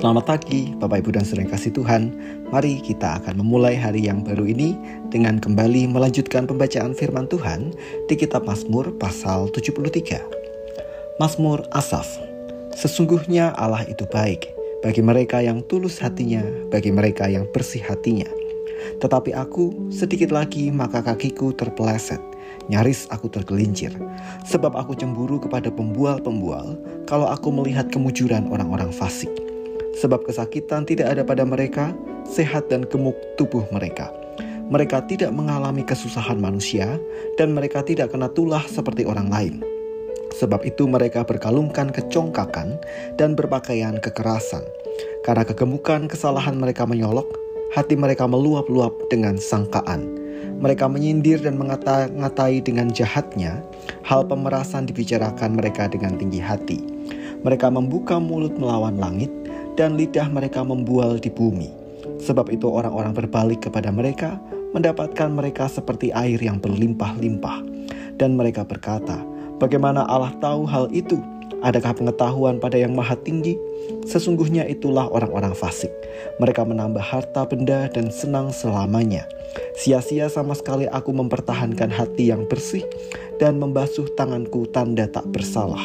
Selamat pagi Bapak Ibu dan Saudara yang kasih Tuhan. Mari kita akan memulai hari yang baru ini dengan kembali melanjutkan pembacaan firman Tuhan di kitab Mazmur pasal 73. Mazmur Asaf. Sesungguhnya Allah itu baik bagi mereka yang tulus hatinya, bagi mereka yang bersih hatinya. Tetapi aku sedikit lagi maka kakiku terpeleset, nyaris aku tergelincir. Sebab aku cemburu kepada pembual-pembual kalau aku melihat kemujuran orang-orang fasik. Sebab kesakitan tidak ada pada mereka, sehat dan gemuk tubuh mereka. Mereka tidak mengalami kesusahan manusia, dan mereka tidak kena tulah seperti orang lain. Sebab itu mereka berkalungkan kecongkakan dan berpakaian kekerasan. Karena kegemukan kesalahan mereka menyolok, hati mereka meluap-luap dengan sangkaan. Mereka menyindir dan mengata-ngatai dengan jahatnya, hal pemerasan dibicarakan mereka dengan tinggi hati. Mereka membuka mulut melawan langit, dan lidah mereka membual di bumi. Sebab itu orang-orang berbalik kepada mereka, mendapatkan mereka seperti air yang berlimpah-limpah. Dan mereka berkata, bagaimana Allah tahu hal itu? Adakah pengetahuan pada yang maha tinggi? Sesungguhnya itulah orang-orang fasik. Mereka menambah harta benda dan senang selamanya. Sia-sia sama sekali aku mempertahankan hati yang bersih dan membasuh tanganku tanda tak bersalah.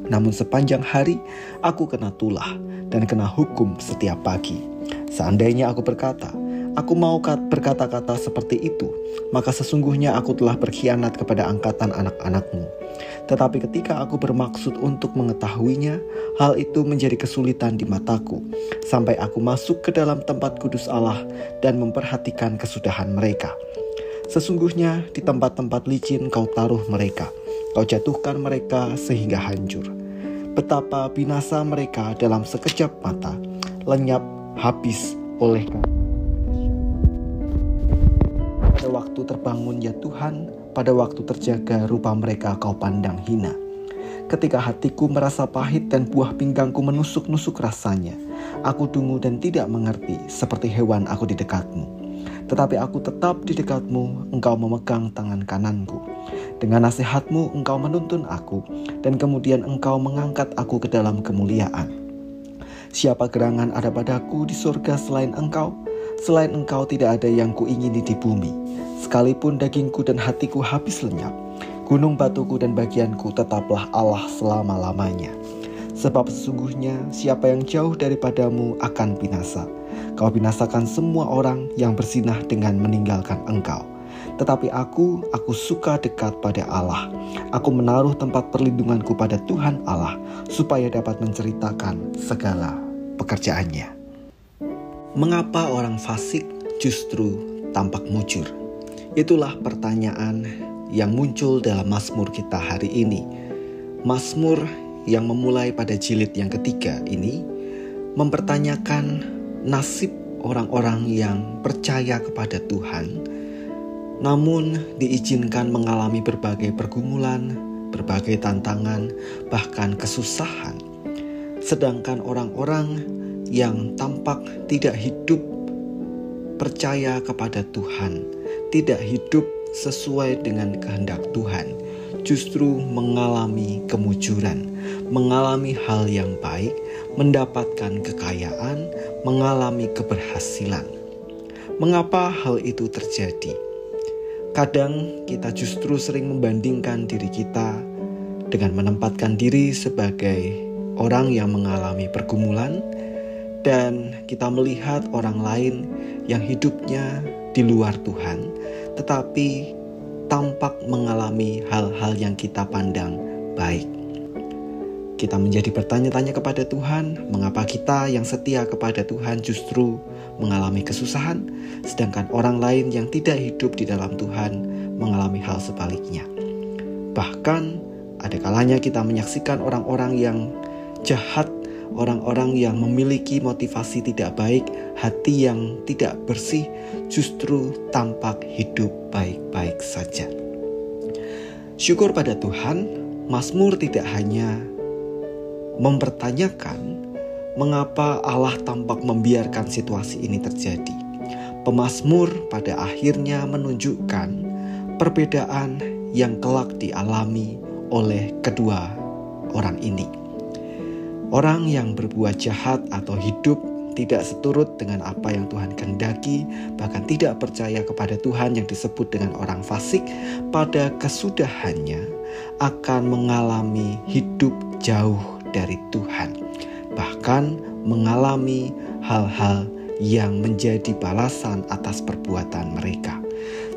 Namun sepanjang hari aku kena tulah dan kena hukum setiap pagi. Seandainya aku berkata, aku mau berkata-kata seperti itu, maka sesungguhnya aku telah berkhianat kepada angkatan anak-anakmu. Tetapi ketika aku bermaksud untuk mengetahuinya, hal itu menjadi kesulitan di mataku, sampai aku masuk ke dalam tempat kudus Allah dan memperhatikan kesudahan mereka. Sesungguhnya di tempat-tempat licin kau taruh mereka, kau jatuhkan mereka sehingga hancur. Betapa binasa mereka dalam sekejap mata, lenyap habis oleh pada waktu terbangun ya Tuhan, pada waktu terjaga rupa mereka kau pandang hina. Ketika hatiku merasa pahit dan buah pinggangku menusuk-nusuk rasanya, aku dungu dan tidak mengerti seperti hewan aku di dekatmu. Tetapi aku tetap di dekatmu, engkau memegang tangan kananku. Dengan nasihatmu engkau menuntun aku, dan kemudian engkau mengangkat aku ke dalam kemuliaan. Siapa gerangan ada padaku di surga selain engkau? Selain engkau tidak ada yang kuingini di bumi. Sekalipun dagingku dan hatiku habis lenyap, gunung batuku dan bagianku tetaplah Allah selama-lamanya. Sebab sesungguhnya siapa yang jauh daripadamu akan binasa. Kau binasakan semua orang yang berzinah dengan meninggalkan engkau. Tetapi aku suka dekat pada Allah. Aku menaruh tempat perlindunganku pada Tuhan Allah, supaya dapat menceritakan segala pekerjaannya. Mengapa orang fasik justru tampak mujur? Itulah pertanyaan yang muncul dalam Mazmur kita hari ini. Mazmur yang memulai pada jilid yang ketiga ini mempertanyakan nasib orang-orang yang percaya kepada Tuhan, namun diizinkan mengalami berbagai pergumulan, berbagai tantangan, bahkan kesusahan. Sedangkan orang-orang yang tampak tidak hidup percaya kepada Tuhan, tidak hidup sesuai dengan kehendak Tuhan, justru mengalami kemujuran, mengalami hal yang baik, mendapatkan kekayaan, mengalami keberhasilan. Mengapa hal itu terjadi? Kadang kita justru sering membandingkan diri kita dengan menempatkan diri sebagai orang yang mengalami pergumulan, dan kita melihat orang lain yang hidupnya di luar Tuhan, tetapi tampak mengalami hal-hal yang kita pandang baik. Kita menjadi bertanya-tanya kepada Tuhan, mengapa kita yang setia kepada Tuhan justru mengalami kesusahan, sedangkan orang lain yang tidak hidup di dalam Tuhan mengalami hal sebaliknya. Bahkan ada kalanya kita menyaksikan orang-orang yang jahat, orang-orang yang memiliki motivasi tidak baik, hati yang tidak bersih, justru tampak hidup baik-baik saja. Syukur pada Tuhan, Mazmur tidak hanya mempertanyakan mengapa Allah tampak membiarkan situasi ini terjadi. Pemazmur pada akhirnya menunjukkan perbedaan yang kelak dialami oleh kedua orang ini. Orang yang berbuat jahat atau hidup tidak seturut dengan apa yang Tuhan kehendaki, bahkan tidak percaya kepada Tuhan yang disebut dengan orang fasik, pada kesudahannya akan mengalami hidup jauh dari Tuhan, bahkan mengalami hal-hal yang menjadi balasan atas perbuatan mereka.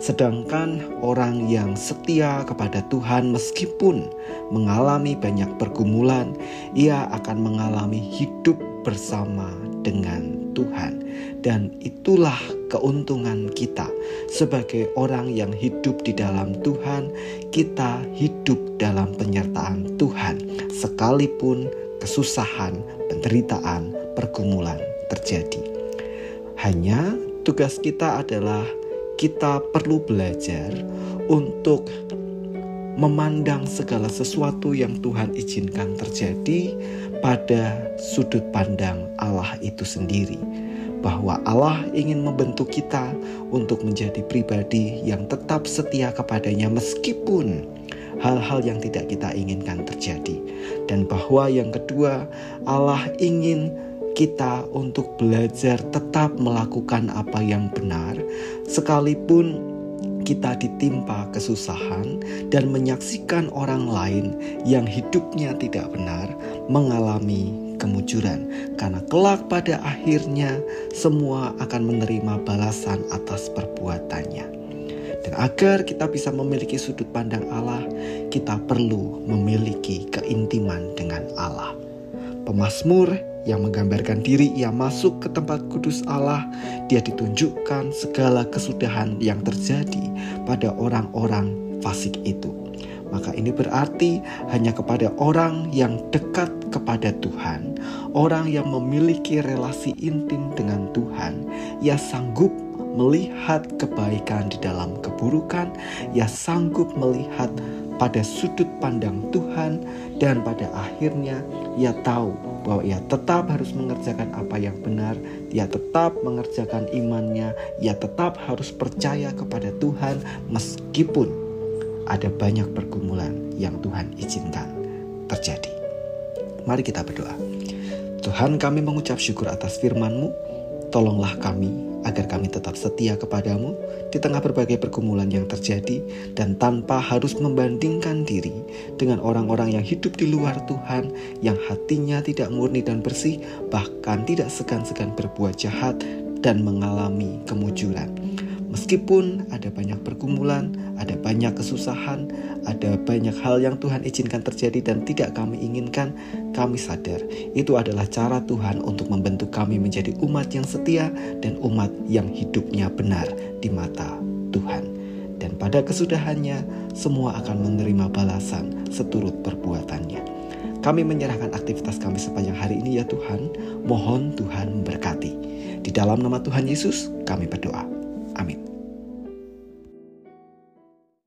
Sedangkan orang yang setia kepada Tuhan meskipun mengalami banyak pergumulan, ia akan mengalami hidup bersama dengan Tuhan. Dan itulah keuntungan kita sebagai orang yang hidup di dalam Tuhan. Kita hidup dalam penyertaan Tuhan sekalipun kesusahan, penderitaan, pergumulan terjadi. Hanya tugas kita adalah kita perlu belajar untuk memandang segala sesuatu yang Tuhan izinkan terjadi pada sudut pandang Allah itu sendiri. Bahwa Allah ingin membentuk kita untuk menjadi pribadi yang tetap setia kepadanya meskipun hal-hal yang tidak kita inginkan terjadi. Dan bahwa yang kedua, Allah ingin kita untuk belajar tetap melakukan apa yang benar sekalipun kita ditimpa kesusahan dan menyaksikan orang lain yang hidupnya tidak benar mengalami kemujuran, karena kelak pada akhirnya semua akan menerima balasan atas perbuatannya. Dan agar kita bisa memiliki sudut pandang Allah, kita perlu memiliki keintiman dengan Allah. Pemazmur yang menggambarkan diri ia masuk ke tempat kudus Allah, dia ditunjukkan segala kesudahan yang terjadi pada orang-orang fasik itu. Maka ini berarti hanya kepada orang yang dekat kepada Tuhan, orang yang memiliki relasi intim dengan Tuhan, ia sanggup melihat kebaikan di dalam keburukan, ia sanggup melihat pada sudut pandang Tuhan, dan pada akhirnya ia tahu bahwa ia tetap harus mengerjakan apa yang benar, ia tetap mengerjakan imannya, ia tetap harus percaya kepada Tuhan meskipun ada banyak pergumulan yang Tuhan izinkan terjadi. Mari kita berdoa. Tuhan, kami mengucap syukur atas firman-Mu. Tolonglah kami agar kami tetap setia kepadamu di tengah berbagai pergumulan yang terjadi, dan tanpa harus membandingkan diri dengan orang-orang yang hidup di luar Tuhan, yang hatinya tidak murni dan bersih, bahkan tidak segan-segan berbuat jahat dan mengalami kemujuran. Meskipun ada banyak pergumulan, ada banyak kesusahan, ada banyak hal yang Tuhan izinkan terjadi dan tidak kami inginkan, kami sadar itu adalah cara Tuhan untuk membentuk kami menjadi umat yang setia dan umat yang hidupnya benar di mata Tuhan. Dan pada kesudahannya, semua akan menerima balasan seturut perbuatannya. Kami menyerahkan aktivitas kami sepanjang hari ini ya Tuhan. Mohon Tuhan memberkati. Di dalam nama Tuhan Yesus kami berdoa. Amin.